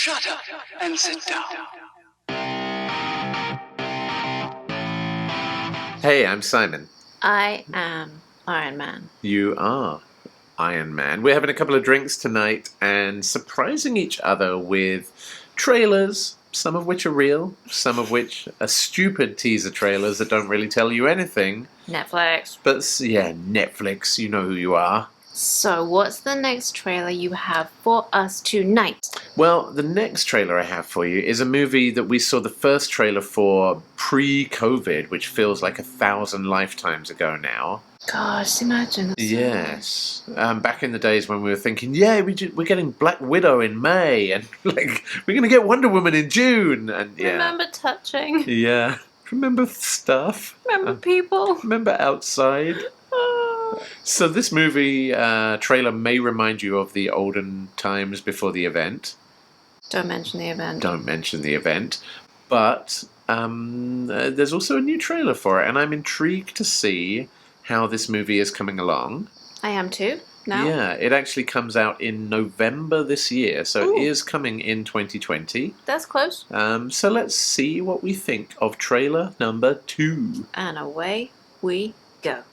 Shut up and sit down. Hey, I'm Simon. I am Iron Man. You are Iron Man. We're having a couple of drinks tonight and surprising each other with trailers, some of which are real, some of which are stupid teaser trailers that don't really tell you anything. Netflix. But yeah, Netflix, you know who you are. So what's the next trailer you have for us tonight? Well, the next trailer I have for you is a movie that we saw the first trailer for pre-COVID, which feels like 1,000 lifetimes ago now. Gosh, imagine. Yes. Back in the days when we were thinking, yeah, we're getting Black Widow in May, and like we're going to get Wonder Woman in June. And yeah. Remember touching? Yeah. Remember stuff. Remember people? Remember outside. So this movie trailer may remind you of the olden times before the event. Don't mention the event. Don't mention the event. But there's also a new trailer for it, and I'm intrigued to see how this movie is coming along. I am too, now. Yeah, it actually comes out in November this year, so Ooh. it is coming in 2020. That's close. So let's see what we think of trailer number 2. And away we go.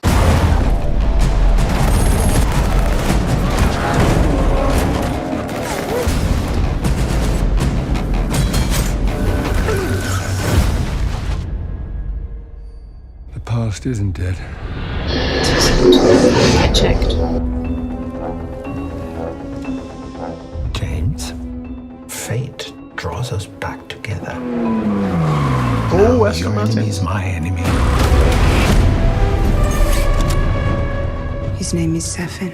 The past isn't dead. I checked. James, fate draws us back together. Oh, Aston Your Martin. enemy is my enemy. His name is Safin.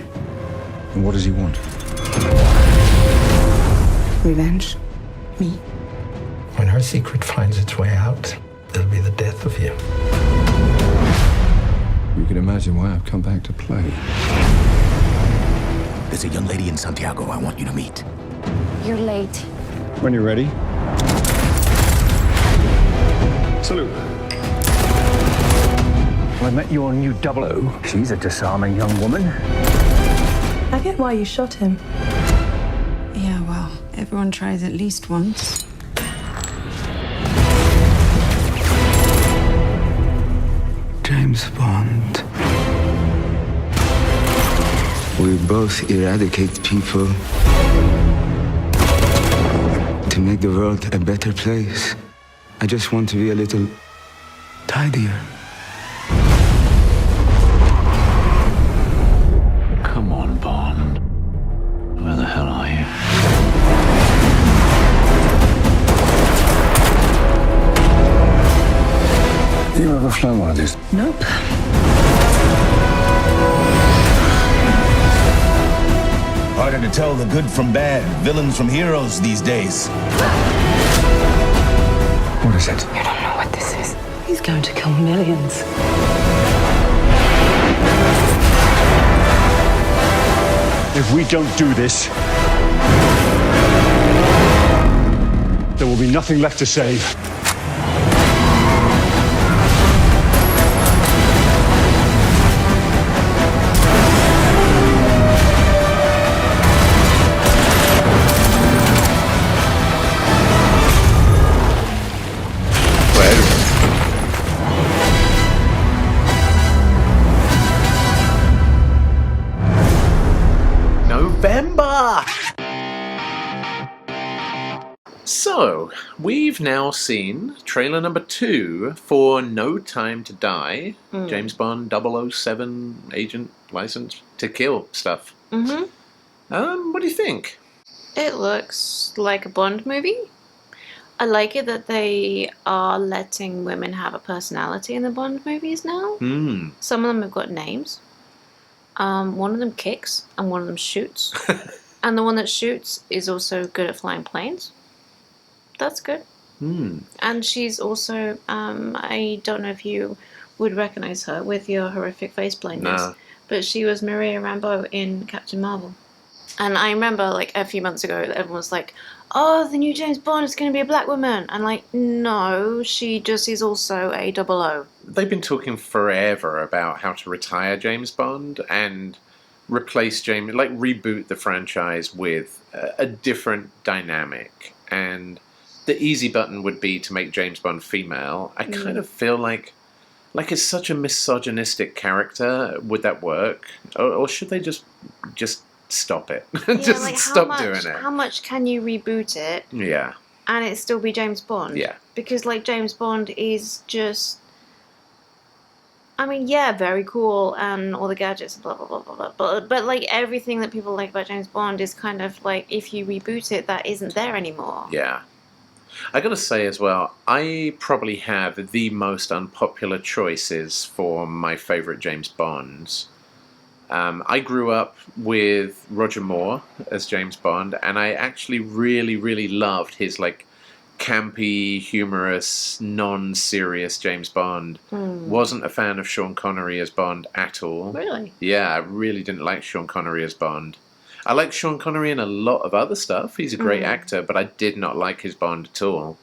And what does he want? Revenge. Me. When her secret finds its way out, it'll be the death of you. You can imagine why I've come back to play. There's a young lady in Santiago I want you to meet. You're late. When you're ready. Salute. I met your new 00. She's a disarming young woman. I get why you shot him. Yeah, well, everyone tries at least once. James Bond. We both eradicate people to make the world a better place. I just want to be a little tidier. Come on, Bond. Where the hell are you? Have you ever flown one of these? Nope. Harder to tell the good from bad, villains from heroes these days. What is it? You don't know what this is. He's going to kill millions. If we don't do this, there will be nothing left to save. November! So, we've now seen trailer number 2 for No Time to Die, James Bond 007 agent license to kill stuff. What do you think? It looks like a Bond movie. I like it that they are letting women have a personality in the Bond movies now. Some of them have got names. One of them kicks and one of them shoots. And the one that shoots is also good at flying planes. That's good. And she's also, I don't know if you would recognize her with your horrific face blindness, No. but she was Maria Rambeau in Captain Marvel. And I remember, like, a few months ago, everyone was like, oh, the new James Bond is going to be a black woman. And, like, no, she just is also a 00. They've been talking forever about how to retire James Bond and replace James, like reboot the franchise with a different dynamic. and the easy button would be to make James Bond female. I kind of feel like it's such a misogynistic character. Would that work, or should they just stop it? Just like stop doing it. How much can you reboot it? Yeah. And it still be James Bond? Yeah. Because like James Bond is just, I mean, yeah, very cool and all the gadgets and blah blah blah blah blah. But like everything that people like about James Bond is kind of like, if you reboot it, that isn't there anymore. Yeah. I gotta say as well, I probably have the most unpopular choices for my favourite James Bonds. I grew up with Roger Moore as James Bond, and I actually really, really loved his like campy, humorous, non-serious James Bond. Wasn't a fan of Sean Connery as Bond at all. Really? Yeah, I really didn't like Sean Connery as Bond. I like Sean Connery in a lot of other stuff. He's a great actor, but I did not like his Bond at all.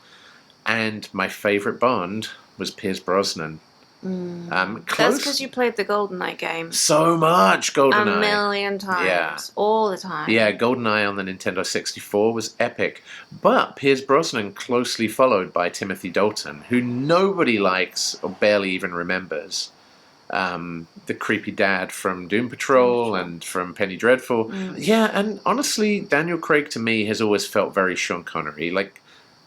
And my favourite Bond was Pierce Brosnan. That's because you played the GoldenEye game. So much GoldenEye. A million times. Yeah. All the time. Yeah, GoldenEye on the Nintendo 64 was epic. But Pierce Brosnan closely followed by Timothy Dalton, who nobody likes or barely even remembers. The creepy dad from Doom Patrol and from Penny Dreadful. Yeah, and honestly, Daniel Craig to me has always felt very Sean Connery. Like,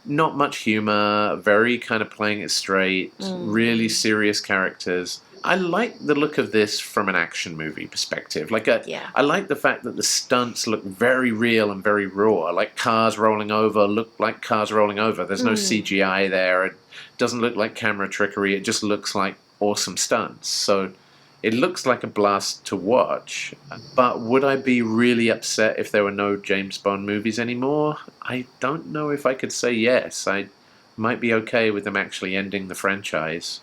not much humor, very kind of playing it straight, really serious characters. I like the look of this from an action movie perspective. Like, I like the fact that the stunts look very real and very raw. Like cars rolling over look like cars rolling over. There's no CGI there. It doesn't look like camera trickery. It just looks like awesome stunts. So it looks like a blast to watch. But would I be really upset if there were no James Bond movies anymore? I don't know if I could say yes. I might be okay with them actually ending the franchise.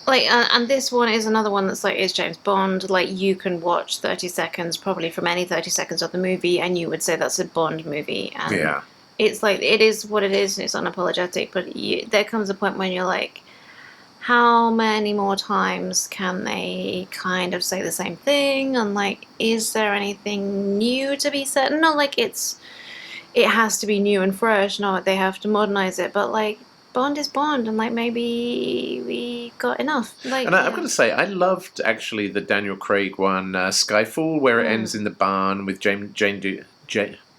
Like, and this one is another one that's like, is James Bond. Like, you can watch 30 seconds, probably from any 30 seconds of the movie, and you would say that's a Bond movie. And yeah. It's like, it is what it is, and it's unapologetic, but there comes a point when you're like, how many more times can they kind of say the same thing? And like, is there anything new to be said? Not like it has to be new and fresh, not like they have to modernize it, but like, Bond is Bond, and like, maybe we got enough. Like, and I've got to say, I loved actually the Daniel Craig one, Skyfall, where it ends in the barn with Dame Judi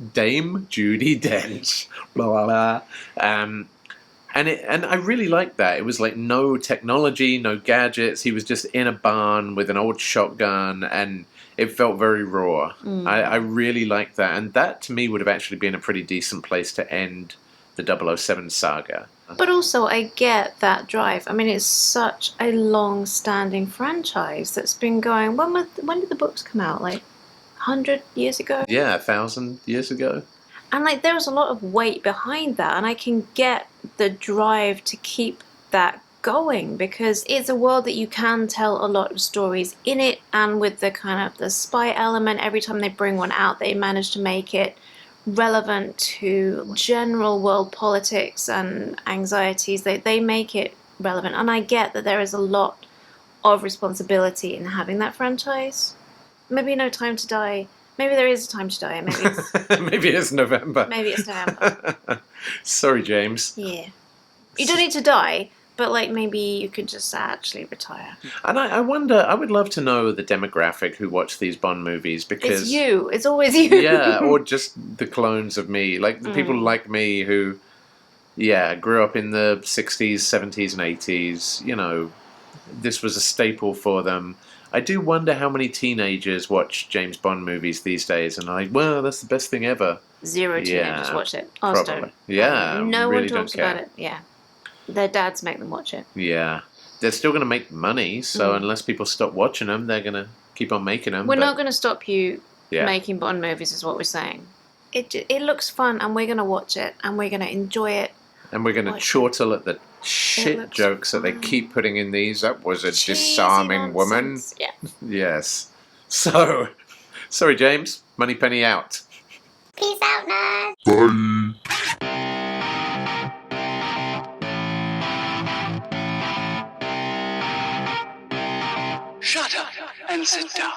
Dench, blah blah blah. And I really liked that. It was like no technology, no gadgets. He was just in a barn with an old shotgun, and it felt very raw. I really liked that, and that to me would have actually been a pretty decent place to end the 007 saga. But also, I get that drive. I mean, it's such a long-standing franchise that's been going. When did the books come out? Like 100 years ago? Yeah, 1,000 years ago. And like, there was a lot of weight behind that, and I can get the drive to keep that going, because it's a world that you can tell a lot of stories in it, and with the kind of the spy element, every time they bring one out, they manage to make it relevant to general world politics and anxieties. They make it relevant, and I get that there is a lot of responsibility in having that franchise. Maybe No Time to Die. Maybe there is a time to die. Maybe it's maybe it's November. Maybe it's November. Sorry, James. Yeah. You don't need to die, but like, maybe you could just actually retire. And I wonder, I would love to know the demographic who watch these Bond movies, because it's you. It's always you. Yeah, or just the clones of me, like the people like me who, grew up in the 60s, 70s, and 80s. You know, this was a staple for them. I do wonder how many teenagers watch James Bond movies these days, and well, that's the best thing ever. 0 teenagers watch it. Ours Probably. don't. Yeah, No really one talks about it. Yeah. Their dads make them watch it. Yeah. They're still going to make money, so unless people stop watching them, they're going to keep on making them. We're not going to stop you making Bond movies, is what we're saying. It looks fun, and we're going to watch it, and we're going to enjoy it. And we're going to chortle at the shit jokes that they keep putting in these. That was a disarming woman. Yeah. Yes. So, sorry, James. Moneypenny out. Peace out, nerds. Bye. Shut up and sit down.